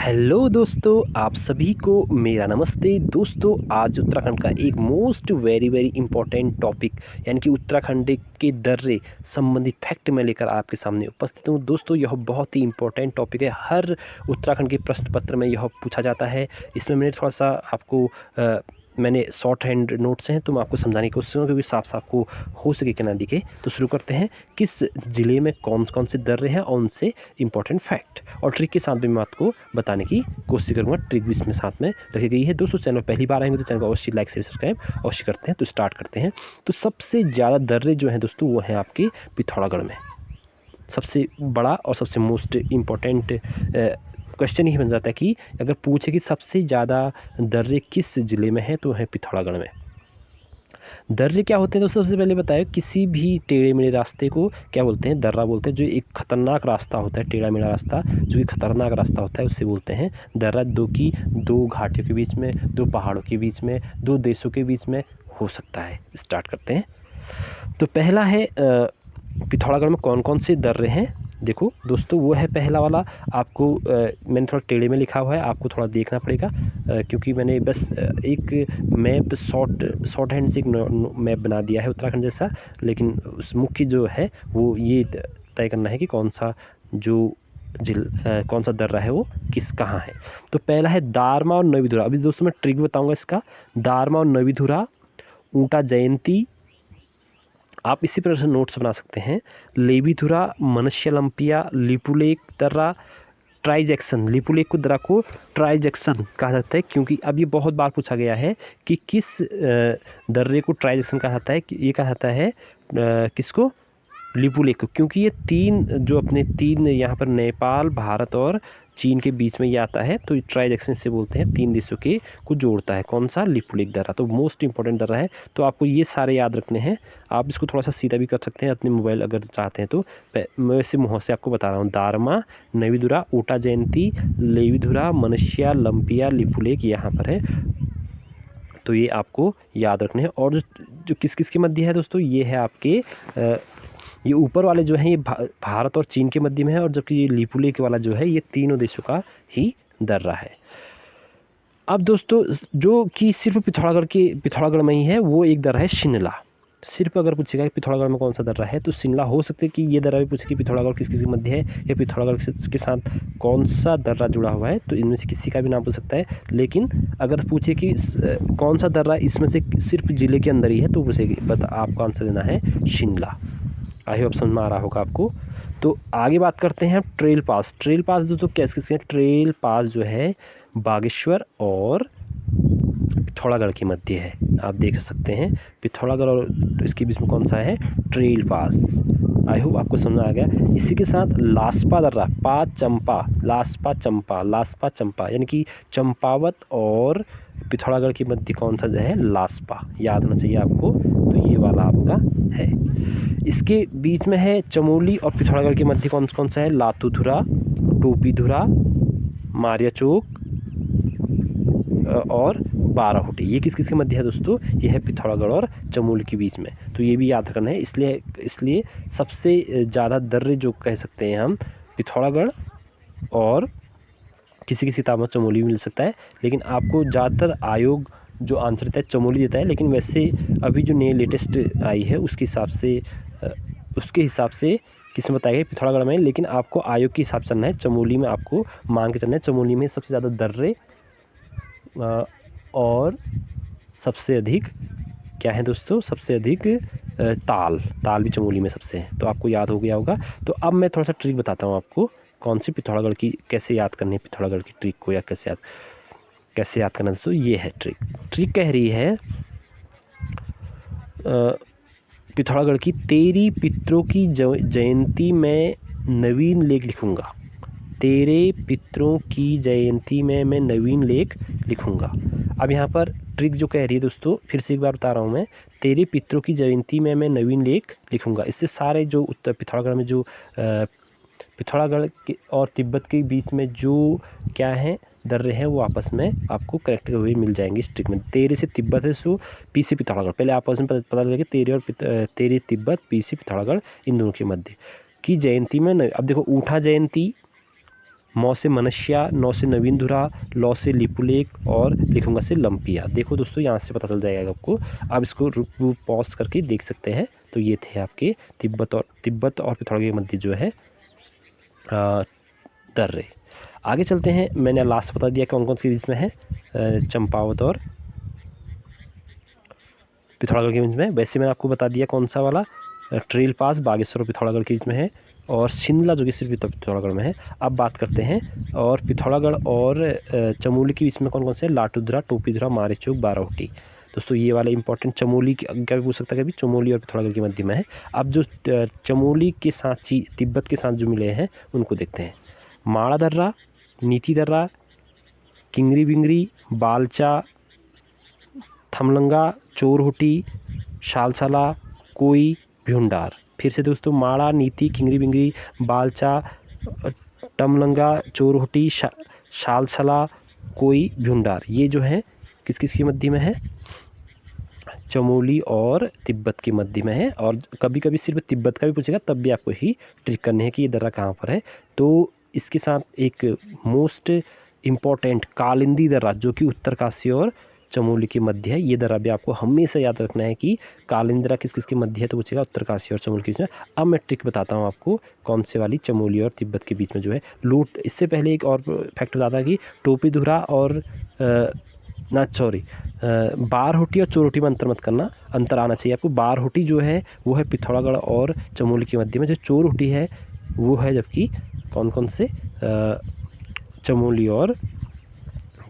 Hello दोस्तों, आप सभी को मेरा नमस्ते। दोस्तों, आज उत्तराखंड का एक most very very important topic यानी कि उत्तराखंड के दर्रे संबंधित फैक्ट मैं लेकर आपके सामने उपस्थित हूँ। दोस्तों, यह बहुत ही इंपॉर्टेंट टॉपिक है। हर उत्तराखंड के प्रश्न पत्र में यह पूछा जाता है। इसमें मैंने थोड़ा सा आपको मैंने शॉर्ट हैंड नोट्स हैं तो मैं आपको समझाने की कोशिश करूँगा क्योंकि साफ साफ को हो सके कि ना दिखे। तो शुरू करते हैं। किस ज़िले में कौन कौन से दर्रे हैं और उनसे इंपॉर्टेंट फैक्ट और ट्रिक के साथ भी मैं आपको बताने की कोशिश करूँगा। ट्रिक भी इसमें साथ में रखी गई है। दोस्तों, चैनल पहली बार आएंगे तो चैनल को अवश्य लाइक शेयर सब्सक्राइब अवश्य करते हैं। तो स्टार्ट करते हैं। तो सबसे ज़्यादा दर्रे जो हैं दोस्तों वो हैं आपके पिथौरागढ़ में। सबसे बड़ा और सबसे मोस्ट इम्पॉर्टेंट क्वेश्चन ही बन जाता है कि अगर पूछे कि सबसे ज़्यादा दर्रे किस ज़िले में है तो है पिथौरागढ़ में। दर्रे क्या होते हैं दोस्तों? सबसे पहले बताया किसी भी टेढ़े मेढ़े रास्ते को क्या बोलते हैं? दर्रा बोलते हैं। जो एक खतरनाक रास्ता होता है, टेढ़ा मेढ़ा रास्ता जो कि खतरनाक रास्ता होता है उससे बोलते हैं दर्रा। दो घाटियों के बीच में, दो पहाड़ों के बीच में, दो देशों के बीच में हो सकता है। स्टार्ट करते हैं। तो पहला है पिथौरागढ़ में कौन कौन से दर्रे हैं। देखो दोस्तों, वो है पहला वाला। आपको मैंने थोड़ा टेढ़े में लिखा हुआ है, आपको थोड़ा देखना पड़ेगा क्योंकि मैंने बस एक मैप शॉर्ट हैंड से एक मैप बना दिया है उत्तराखंड जैसा। लेकिन उस मुख्य जो है वो ये तय करना है कि कौन सा कौन सा दर्रा है वो कहाँ है। तो पहला है दारमा और नवीधुरा। अभी दोस्तों मैं ट्रिक बताऊंगा इसका। दारमा और नवीधुरा, ऊंटा जयंती, आप इसी प्रकार से नोट्स बना सकते हैं। लेवीधुरा, मनश्यलम्पिया, लिपुलेक दर्रा, ट्राइजेक्शन। लिपुलेक को दर्रा को ट्राइजेक्शन कहा जाता है क्योंकि अब ये बहुत बार पूछा गया है कि किस दर्रे को ट्राइजेक्शन कहा जाता है। ये कहा जाता है किसको? लिपुलेक को, क्योंकि ये तीन यहाँ पर नेपाल, भारत और चीन के बीच में ये आता है। तो ट्राइजेक्शन से बोलते हैं, तीन देशों के को जोड़ता है। कौन सा? लिपुलेक दर्रा। तो मोस्ट इंपॉर्टेंट दर्रा है। तो आपको ये सारे याद रखने हैं। आप इसको थोड़ा सा सीधा भी कर सकते हैं अपने मोबाइल अगर चाहते हैं तो। मैं वैसे मुँह से आपको बता रहा हूँ। दारमा, नवीधुरा, ऊटा जयंती, लेवीधुरा, मनस्या, लंपिया, लिपुलेक यहाँ पर है। तो ये आपको याद रखने हैं। और जो किस किस के मध्य है दोस्तों, ये है आपके ये ऊपर वाले जो हैं ये भारत और चीन के मध्य में है, और जबकि ये लिपुलेक वाला जो है ये तीनों देशों का ही दर्रा है। अब दोस्तों, जो कि सिर्फ पिथौरागढ़ में ही है वो एक दर्रा है शिनला। सिर्फ अगर पूछेगा कि पिथौरागढ़ में कौन सा दर्रा है तो शिनला। हो सकता है कि ये दर्रा भी पूछे कि पिथौरागढ़ किस किस के मध्य है या पिथौरागढ़ के साथ कौन सा दर्रा जुड़ा हुआ है, तो इनमें से किसी का भी नाम पूछ सकता है। लेकिन अगर पूछे कि कौन सा दर्रा इसमें से सिर्फ जिले के अंदर ही है तो उसे आपको आंसर देना है शिनला। आई होप समझ में आ रहा होगा आपको। तो आगे बात करते हैं ट्रेल पास। ट्रेल पास दोस्तों कैसे किसके? ट्रेल पास जो है बागेश्वर और पिथौरागढ़ के मध्य है। आप देख सकते हैं पिथौरागढ़ और इसके बीच में कौन सा है? Trail pass. आई होप आपको समझ आ गया। इसी के साथ लास्पा दर्रा, लास्पा चंपा यानी कि चंपावत और पिथौरागढ़ के मध्य कौन सा जो है? लास्पा। याद होना चाहिए आपको। तो ये वाला आपका है। इसके बीच में है चमोली और पिथौरागढ़ के मध्य कौन कौन सा है? लातूधुरा, टोपीधुरा, मारियाचोक और बाराहोटी। ये किस किस के मध्य है दोस्तों? ये है पिथौरागढ़ और चमोली के बीच में। तो ये भी याद रखना है। इसलिए सबसे ज़्यादा दर्रे जो कह सकते हैं हम पिथौरागढ़, और किसी किताब में चमोली भी मिल सकता है। लेकिन आपको ज़्यादातर आयोग जो आंसर देता है चमोली देता है। लेकिन वैसे अभी जो नई लेटेस्ट आई है उसके हिसाब से किसमें बताया गया? पिथौरागढ़ में। लेकिन आपको आयोग के हिसाब से चलना है। चमोली में आपको मान के चलना है। चमोली में सबसे ज़्यादा दर्रे और सबसे अधिक क्या है दोस्तों? सबसे अधिक ताल भी चमोली में सबसे है। तो आपको याद हो गया होगा। तो अब मैं थोड़ा सा ट्रिक बताता हूँ आपको कौन सी पिथौरागढ़ की कैसे याद करनी है। पिथौरागढ़ की ट्रिक को या कैसे याद करना दोस्तों, ये है ट्रिक कह रही है पिथौरागढ़ की। तेरी पितरों की जयंती में नवीन लेख लिखूंगा। तेरे पितरों की जयंती में मैं नवीन लेख लिखूंगा। अब यहाँ पर ट्रिक जो कह रही है दोस्तों, फिर से एक बार बता रहा हूँ मैं। तेरे पितरों की जयंती में मैं नवीन लेख लिखूंगा। इससे सारे जो उत्तर पिथौरागढ़ में जो पिथौरागढ़ और तिब्बत के बीच में जो क्या है दर्रे हैं वो आपस में आपको करेक्ट हुए मिल जाएंगे इस ट्रिक में। तेरे से तिब्बत है सो पी से पिथौरागढ़। पहले आपस में पता लगे तेरे तिब्बत, पी से पिथौरागढ़, इन दोनों के मध्य की जयंती में अब देखो ऊँटा जयंती मौ से मनस्या, नौ से नवीनधुरा, लौ से लिपुलेख और लिखूंगा से लंपिया। देखो दोस्तों यहाँ से पता चल जाएगा आपको। आप इसको पॉज करके देख सकते हैं। तो ये थे आपके तिब्बत और पिथौरागढ़ के मध्य जो है दर्रे। आगे चलते हैं। मैंने लास्ट बता दिया कौन कौन से बीच में है, चंपावत और पिथौरागढ़ के बीच में। वैसे मैंने आपको बता दिया कौन सा वाला, ट्रेल पास बागेश्वर और पिथौरागढ़ के बीच में है, और शिमला जो कि सिर्फ पिथौरागढ़ में है। अब बात करते हैं और पिथौरागढ़ और चमोली के बीच में कौन कौन से, लाटूधरा, टोपीधुरा, मारेचौक, बाराहोटी। दोस्तों ये वाला इंपॉर्टेंट, चमोली क्या भी पूछ सकता है कभी, चमोली और पिथौरागढ़ के मध्य में है। अब जो चमोली के साथ तिब्बत के साथ जो मिले हैं उनको देखते हैं। माड़ा दर्रा, नीति दर्रा, किंगरी बिंगरी, बालचा, थमलंगा, चोरहोटी, शालसाला, कोई, भ्यूंडार। फिर से दोस्तों, माड़ा, नीति, किंगरी बिंगरी, बालचा, टमलंगा, चोरहोटी, शालसाला, कोई, भ्यूंडार। ये जो है किस किस के मध्य में है, चमोली और तिब्बत के मध्य में है। और कभी कभी सिर्फ तिब्बत का भी पूछेगा तब भी आपको ही ट्रिक करने है कि ये दर्रा कहाँ पर है। तो इसके साथ एक मोस्ट इम्पॉर्टेंट कालिंदी दर्रा जो कि उत्तरकाशी और चमोली के मध्य है, ये दर्रा भी आपको हमेशा याद रखना है कि कालिंदी दर्रा किस किस के मध्य है, तो पूछेगा उत्तरकाशी और चमोली के बीच में। अब मैं ट्रिक बताता हूँ आपको कौन से वाली, चमोली और तिब्बत के बीच में जो है लूट। इससे पहले एक और फैक्ट बताता है कि टोपीधुरा और बारहोटी और चोरहोटी में अंतर मत करना, अंतर आना चाहिए आपको। बारहोटी जो है वो है पिथौरागढ़ और चमोली के मध्य में, जो चोरहोटी है वो है जबकि कौन कौन से, चमोली और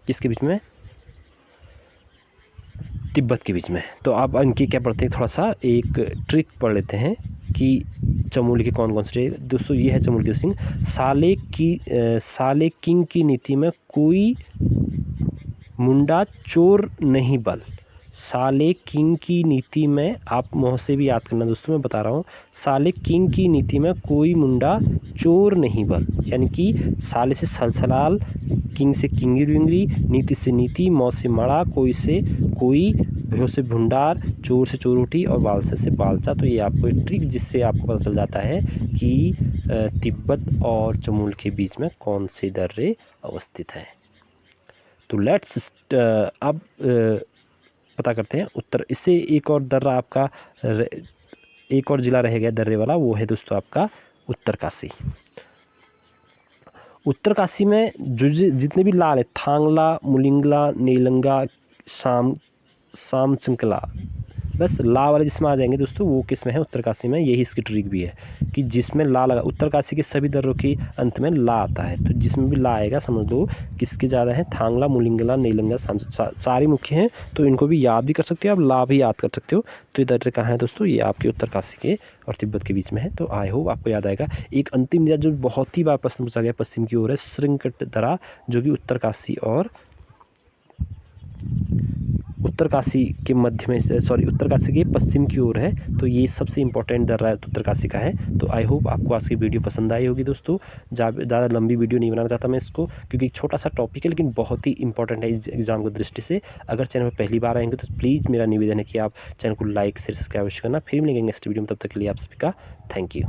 किसके बीच में, तिब्बत के बीच में। तो आप इनकी क्या पढ़ते हैं, थोड़ा सा एक ट्रिक पढ़ लेते हैं कि चमोली के कौन कौन से। दोस्तों ये है चमोली के सिंह, साले किंग की नीति में कोई मुंडा चोर नहीं बल। साले किंग की नीति में, आप मुँह से भी याद करना दोस्तों, मैं बता रहा हूँ, साले किंग की नीति में कोई मुंडा चोर नहीं बल। यानी कि साले से सलसलाल, किंग से किंगरी बिंगरी, नीति से नीति, मौ से मड़ा, कोई से कोई, भ्यो से भुंडार, चोर से चोरहोटी और बालसा से बालचा। तो ये आपको एक ट्रिक जिससे आपको पता चल जाता है कि तिब्बत और चमोली के बीच में कौन से दर्रे अवस्थित है। तो लेट्स अब पता करते हैं उत्तर। इससे एक और दर्रा आपका, एक और जिला रह गया दर्रे वाला, वो है दोस्तों आपका उत्तरकाशी। उत्तरकाशी में जो जितने भी लाल है, थांगला, मुलिंगला, नीलंगा, सामसिंकला, बस ला वाले जिसमें आ जाएंगे दोस्तों वो किस में है, उत्तरकाशी में। यही इसकी ट्रिक भी है कि जिसमें ला लगा, उत्तरकाशी के सभी दर्रों के अंत में ला आता है, तो जिसमें भी ला आएगा समझ लो किसके ज़्यादा है, थांगला, मुलिंगला, नीलंगा, सारी मुख्य हैं। तो इनको भी याद भी कर सकते हो आप, ला भी याद कर सकते हो। तो ये दर्रे कहाँ है दोस्तों, ये आपके उत्तरकाशी के और तिब्बत के बीच में है। तो आई होप आपको याद आएगा। एक अंतिम जिला जो बहुत ही बार प्रश्न पूछा गया पश्चिम की ओर है, श्रृंगट दर्रा, जो कि उत्तरकाशी और उत्तरकाशी के मध्य में, सॉरी उत्तरकाशी के पश्चिम की ओर है। तो ये सबसे इंपॉर्टेंट दर्रा उत्तरकाशी का है। तो आई होप आपको आज की वीडियो पसंद आई होगी दोस्तों। ज़्यादा लंबी वीडियो नहीं बनाना चाहता मैं इसको, क्योंकि एक छोटा सा टॉपिक है लेकिन बहुत ही इंपॉर्टेंट है एग्जाम की दृष्टि से। अगर चैनल पर पहली बार आएंगे तो प्लीज़ मेरा निवेदन है कि आप चैनल को लाइक शेयर सब्सक्राइब करना। फिर मिलेंगे नेक्स्ट वीडियो में, तब तक के लिए आप सभी का थैंक यू।